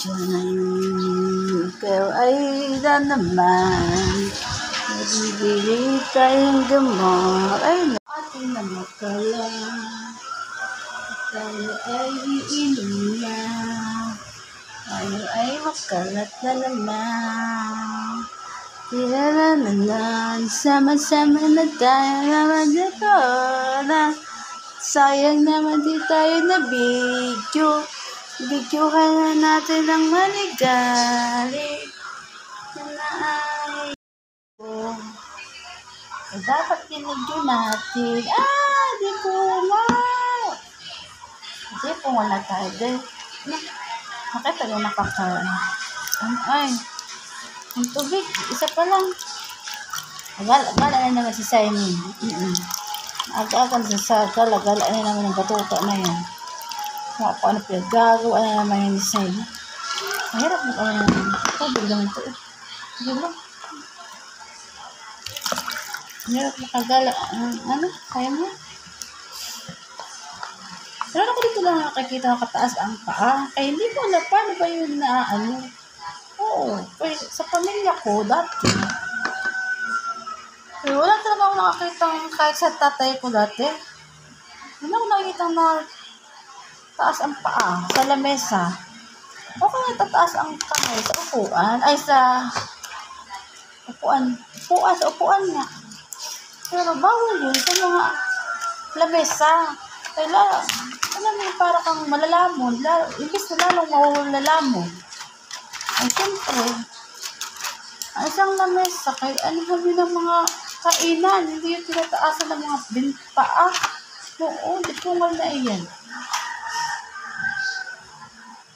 Diyan, ikaw ay na naman. Nagbibili tayong gamot. Ay, atin na makala. Tayo ay iinom na. Tayo ay makalat na naman. Tirananan, sama-sama na tayo naman dito na. Sayang naman di tayo na video. Videohan na natin ang maligali na naay ko. Dapat kinidyo natin. Di ko ma. Kasi kung wala tayo din. Nakita yung ay, ang tubig. Isa pa lang. Agala na naman si Simon. Aga-agan sa agala na naman ang batuta na yan. Kung ano pinagagawa na naman yung design. Mahirap mo kami naman. Tubig lang ito. Tubig lang. Mahirap mo kagala. Kaya mo? Pero ako dito lang nakakita kataas ang paa. Kaya hindi ko alam paano ba yun na Oo. Sa pamilya ko dati. Pero wala talaga ako nakakita kahit sa tatay ko dati. Wala ako nakikita na taas ang paa sa lamesa. O kaya tataas ang kamay sa upuan. Ay, sa upuan. Sa upuan nga. Pero bawal yun sa mga lamesa. Kaya alam mo, para kang malalamon. Ibig na lalong mawalalamon. Ay, siyempre, ang isang lamesa, kaya ano ng mga kainan. Hindi yung tinataasan ng mga paa. Oo, di ko nga na iyan.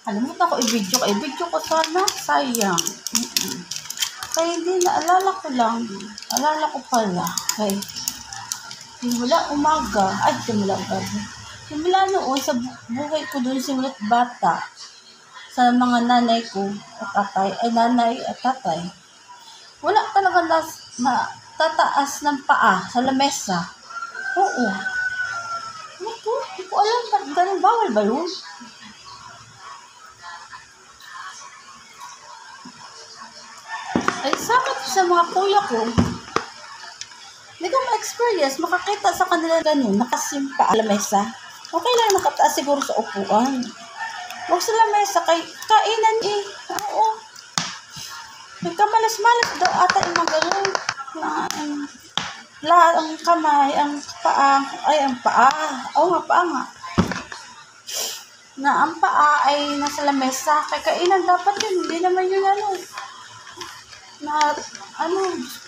Kalimutan ko i-video. I-video ko sana. Sayang. Kaya hindi na. Alala ko lang. Alala ko pala. Kaya simula umaga. Simula gabi. Simula noon sa buhay ko doon simulat bata. Sa mga nanay ko at tatay. Nanay at tatay. Wala talaga tataas ng paa sa lamesa. Oo. Hindi ko alam. Ganun bawal ba yun? Ay, sakit sa mga kuya ko. Hindi ko ma-experience. Makakita sa kanila ganun. Nakasimpa sa lamesa. Okay lang nakataas siguro sa upuan. Huwag sa lamesa. Kainan Oo. May kamalas-malas daw ata yung mga ganun. Ang kamay, ang paa. Ay, ang paa. Oo nga, paa nga. Na ang paa ay nasa lamesa. Kainan dapat yun. Hindi naman yun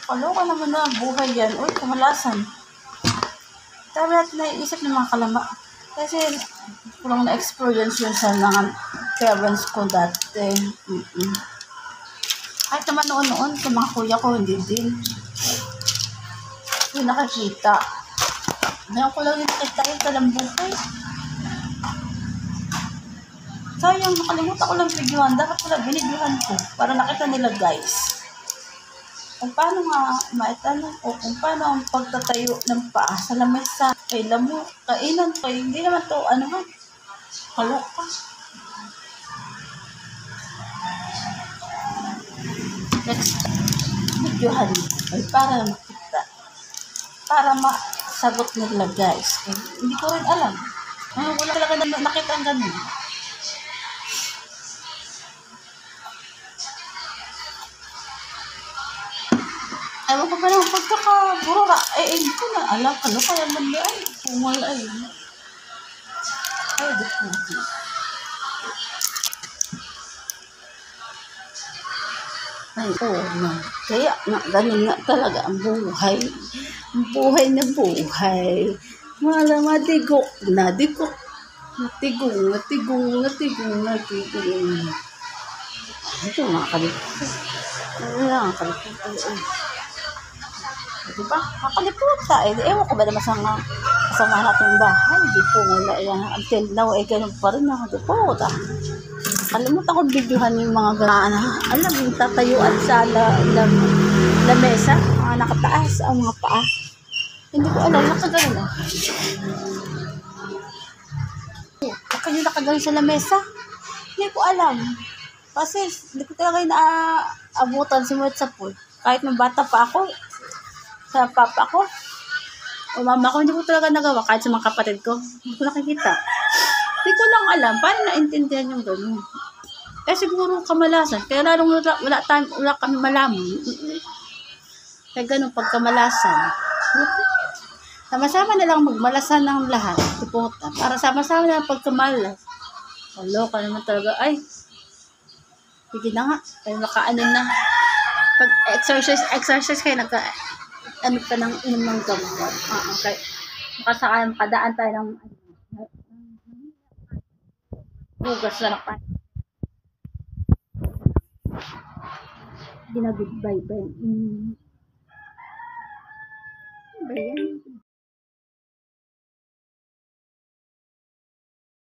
kaloka naman na buhay yan. Uy, kamalasan. Sabi natin naiisip ng mga kalama. Kasi, kulang na-experience yun sa mga parents ko dati. Kahit naman noon sa mga kuya ko, hindi din. Hindi nakakita. Ngayon ko lang yung nakita yung talambuhay. Sayang, nakalimutan ko lang videohan. Dapat ko lang binidyohan ko para nakita nila guys. Kung paano nga maitanong o kung paano ang pagtatayo ng paa sa lamesa, kay lamo, kainan, hindi naman to, kaloka. Next, videohan ay para makita, para masagot nila guys. Hindi ko rin alam. Wala talaga nakita ang ganun. Ewan ko pa lang pagkakaburura. Hindi ko na alam. Kaya man na pumal ay. Di ko. Na. Kaya ganun nga talaga ang buhay. Ang buhay na buhay. Matigok. Natigong. Ito nakakalimutan. Diba? Nakalimutan. Ewan ko ba naman kasama natin bahay. Di po wala yan. Until now, ganun pa rin. Di po. Kalimutan ko videohan yung mga alam yung tatayuan sa lamesa. Mga nakataas ang mga paa. Hindi ko alam. Nakagano. Baka yung nakagaling sa lamesa. Hindi ko alam. Kasi hindi ko talaga inaabutan simulat sa pool. Kahit nung bata pa ako, sa papa ko, o mama ko, hindi ko talaga nagawa. Kahit sa mga kapatid ko, hindi ko nakikita. Hindi ko lang alam, paano naintindihan yung gano'n. Eh siguro kamalasan, kaya lalong wala kami malaman. Kaya gano'n, pagkamalasan. Sama-sama na lang magmalasan ng lahat. Tiputa. Para sama-sama na lang pagkamalas. Loka naman talaga. Ay, sige na nga. Ay, makaano na. Pag exercise kayo, ano ka ng inom ng gamot. Okay. Makadaan tayo ng bugas na lang. Ginagod-bye ba yun? Ba yan?